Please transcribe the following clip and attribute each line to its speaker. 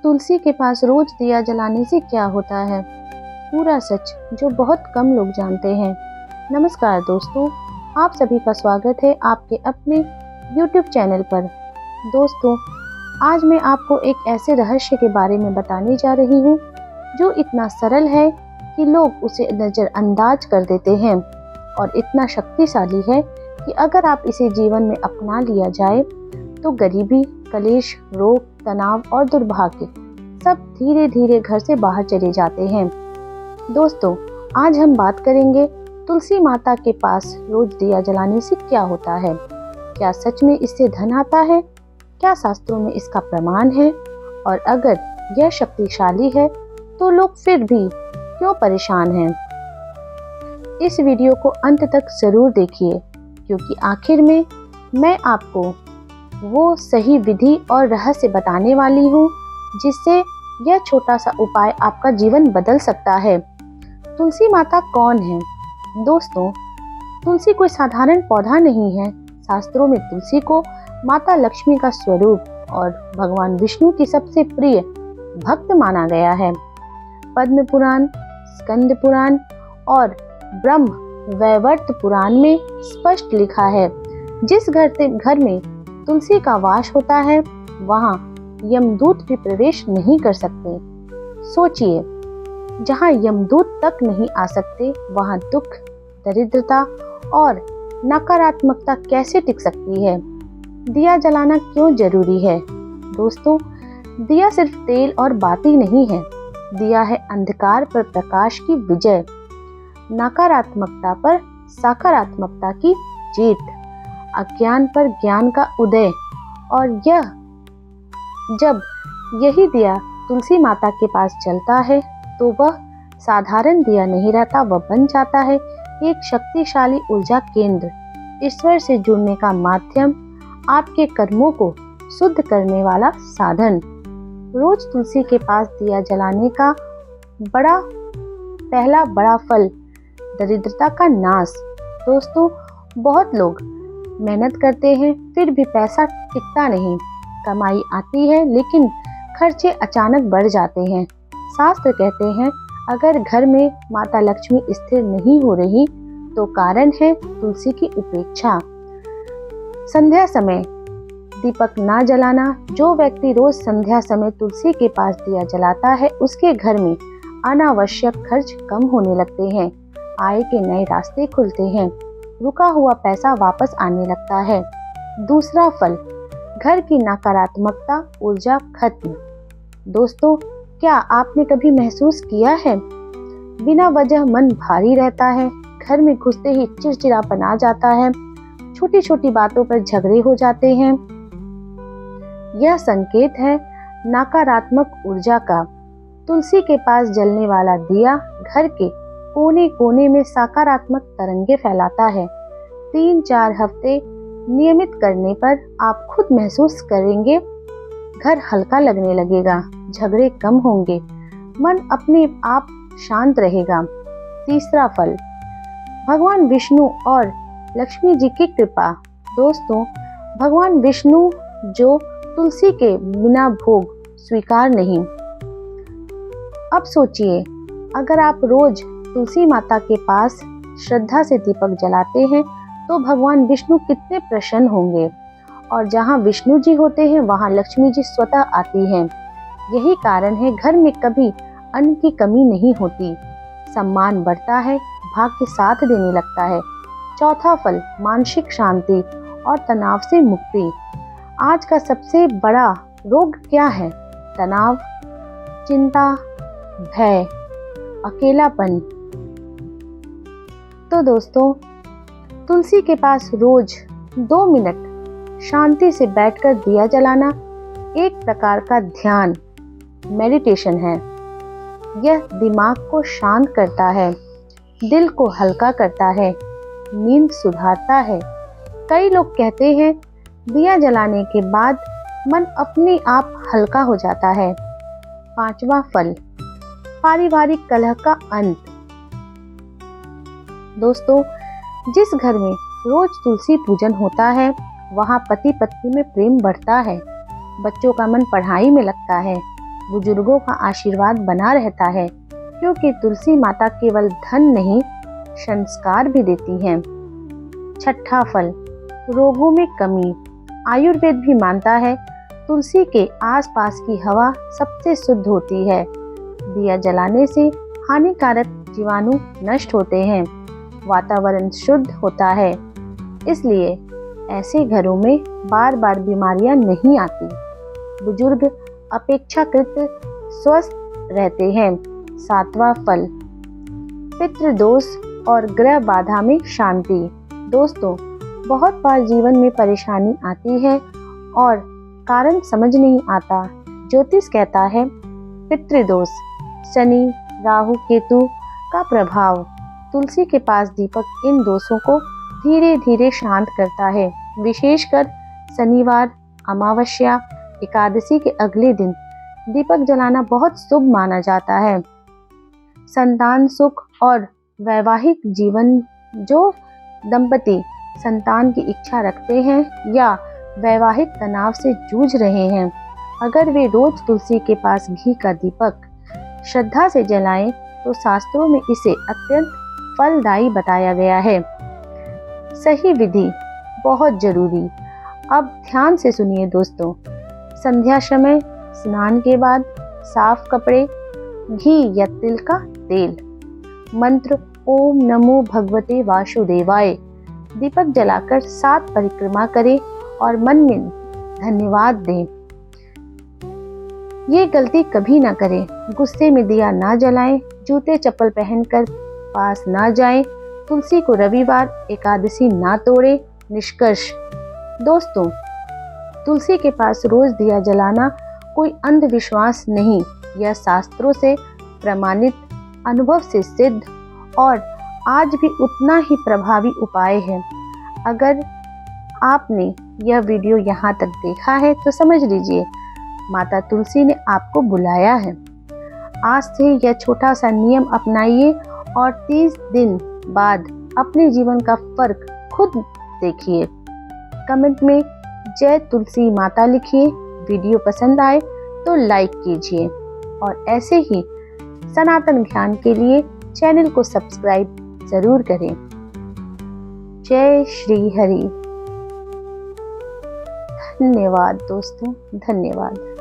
Speaker 1: तुलसी के पास रोज दिया जलाने से क्या होता है? पूरा सच जो बहुत कम लोग जानते हैं। नमस्कार दोस्तों, आप सभी का स्वागत है आपके अपने YouTube चैनल पर। दोस्तों, आज मैं आपको एक ऐसे रहस्य के बारे में बताने जा रही हूँ जो इतना सरल है कि लोग उसे नज़रअंदाज कर देते हैं और इतना शक्तिशाली है कि अगर आप इसे जीवन में अपना लिया जाए तो गरीबी, कलेश, रोग, तनाव और दुर्भाग्य सब धीरे धीरे घर से बाहर चले जाते हैं। दोस्तों, आज हम बात करेंगे तुलसी माता के पास रोज दिया जलाने से क्या होता है। क्या सच में इससे धन आता है? क्या शास्त्रों में इसका प्रमाण है? और अगर यह शक्तिशाली है तो लोग फिर भी क्यों परेशान हैं? इस वीडियो को अंत तक जरूर देखिए, क्योंकि आखिर में मैं आपको वो सही विधि और रहस्य बताने वाली हूँ जिससे यह छोटा सा उपाय आपका जीवन बदल सकता है। तुलसी माता कौन है? दोस्तों, तुलसी कोई साधारण पौधा नहीं है। शास्त्रों में तुलसी को माता लक्ष्मी का स्वरूप और भगवान विष्णु की सबसे प्रिय भक्त माना गया है। पद्म पुराण, स्कंद पुराण और ब्रह्म वैवर्त पुराण में स्पष्ट लिखा है, जिस घर में तुलसी का वास होता है वहाँ यमदूत भी प्रवेश नहीं कर सकते। सोचिए, जहाँ यमदूत तक नहीं आ सकते वहाँ दुख, दरिद्रता और नकारात्मकता कैसे टिक सकती है? दिया जलाना क्यों जरूरी है? दोस्तों, दिया सिर्फ तेल और बाती नहीं है। दिया है अंधकार पर प्रकाश की विजय, नकारात्मकता पर सकारात्मकता की जीत, अज्ञान पर ज्ञान का उदय। और जब यही दिया तुलसी माता के पास जलता है तो वह साधारण दिया नहीं रहता, वह बन जाता है एक शक्तिशाली ऊर्जा केंद्र, ईश्वर से जुड़ने का माध्यम, आपके कर्मों को शुद्ध करने वाला साधन। रोज तुलसी के पास दिया जलाने का पहला बड़ा फल दरिद्रता का नाश। दोस्तों, बहुत लोग मेहनत करते हैं फिर भी पैसा टिकता नहीं। कमाई आती है लेकिन खर्चे अचानक बढ़ जाते हैं। शास्त्र कहते हैं, अगर घर में माता लक्ष्मी स्थिर नहीं हो रही तो कारण है तुलसी की उपेक्षा। संध्या समय दीपक ना जलाना। जो व्यक्ति रोज संध्या समय तुलसी के पास दिया जलाता है उसके घर में अनावश्यक खर्च कम होने लगते हैं, आय के नए रास्ते खुलते हैं, रुका हुआ पैसा वापस आने लगता है। दूसरा फल, घर की नकारात्मकता ऊर्जा खत्म। दोस्तों, क्या आपने कभी महसूस किया है बिना वजह मन भारी रहता है, घर में घुसते ही चिड़चिड़ापन आ जाता है, छोटी छोटी बातों पर झगड़े हो जाते हैं? यह संकेत है नकारात्मक ऊर्जा का। तुलसी के पास जलने वाला दिया घर के कोने कोने में सकारात्मक तरंगे फैलाता है। 3-4 हफ्ते नियमित करने पर आप खुद महसूस करेंगे घर हल्का लगने लगेगा, झगड़े कम होंगे, मन अपने आप शांत रहेगा। तीसरा फल, भगवान विष्णु और लक्ष्मी जी की कृपा। दोस्तों, भगवान विष्णु जो तुलसी के बिना भोग स्वीकार नहीं। अब सोचिए, अगर आप रोज तुलसी माता के पास श्रद्धा से दीपक जलाते हैं तो भगवान विष्णु कितने प्रसन्न होंगे। और जहाँ विष्णु जी होते हैं वहाँ लक्ष्मी जी स्वतः आती हैं। यही कारण है घर में कभी अन्न की कमी नहीं होती, सम्मान बढ़ता है, भाग्य साथ देने लगता है। चौथा फल, मानसिक शांति और तनाव से मुक्ति। आज का सबसे बड़ा रोग क्या है? तनाव, चिंता, भय, अकेलापन। तो दोस्तों, तुलसी के पास रोज 2 मिनट शांति से बैठकर दिया जलाना एक प्रकार का ध्यान, मेडिटेशन है। यह दिमाग को शांत करता है, दिल को हल्का करता है, नींद सुधारता है। कई लोग कहते हैं दिया जलाने के बाद मन अपने आप हल्का हो जाता है। 5वां फल, पारिवारिक कलह का अंत। दोस्तों, जिस घर में रोज तुलसी पूजन होता है वहाँ पति पत्नी में प्रेम बढ़ता है, बच्चों का मन पढ़ाई में लगता है, बुजुर्गों का आशीर्वाद बना रहता है, क्योंकि तुलसी माता केवल धन नहीं, संस्कार भी देती हैं। छठा फल, रोगों में कमी। आयुर्वेद भी मानता है तुलसी के आसपास की हवा सबसे शुद्ध होती है। दिया जलाने से हानिकारक जीवाणु नष्ट होते हैं, वातावरण शुद्ध होता है, इसलिए ऐसे घरों में बार बार बीमारियां नहीं आती। बुजुर्ग अपेक्षाकृत स्वस्थ रहते हैं। सातवां फल, पितृदोष और ग्रह बाधा में शांति। दोस्तों, बहुत बार जीवन में परेशानी आती है और कारण समझ नहीं आता। ज्योतिष कहता है पितृदोष, शनि, राहु, केतु का प्रभाव। तुलसी के पास दीपक इन दोषों को धीरे धीरे शांत करता है। विशेषकर शनिवार, अमावस्या, एकादशी के अगले दिन दीपक जलाना बहुत शुभ माना जाता है। संतान सुख और वैवाहिक जीवन, जो दंपति संतान की इच्छा रखते हैं या वैवाहिक तनाव से जूझ रहे हैं, अगर वे रोज तुलसी के पास घी का दीपक श्रद्धा से जलाएं तो शास्त्रों में इसे अत्यंत फलदायी बताया गया है। सही विधि बहुत जरूरी। अब ध्यान से सुनिए दोस्तों। संध्या समय स्नान के बाद साफ कपड़े, घी या तिल का तेल, मंत्र ओम नमो भगवते वासुदेवाय, दीपक जलाकर 7 परिक्रमा करें और मन में धन्यवाद दें। ये गलती कभी ना करें। गुस्से में दिया ना जलाएं, जूते चप्पल पहनकर पास ना जाएं, तुलसी को रविवार, एकादशी ना तोड़ें। निष्कर्ष दोस्तों, तुलसी के पास रोज दिया जलाना कोई अंधविश्वास नहीं, यह शास्त्रों से प्रमाणित, अनुभव से सिद्ध और आज भी उतना ही प्रभावी उपाय है। अगर आपने यह वीडियो यहाँ तक देखा है तो समझ लीजिए माता तुलसी ने आपको बुलाया है। आज से यह छोटा सा नियम अपनाइए और 30 दिन बाद अपने जीवन का फर्क खुद देखिए। कमेंट में जय तुलसी माता लिखिए। वीडियो पसंद आए तो लाइक कीजिए और ऐसे ही सनातन ज्ञान के लिए चैनल को सब्सक्राइब जरूर करें। जय श्री हरि। धन्यवाद दोस्तों, धन्यवाद।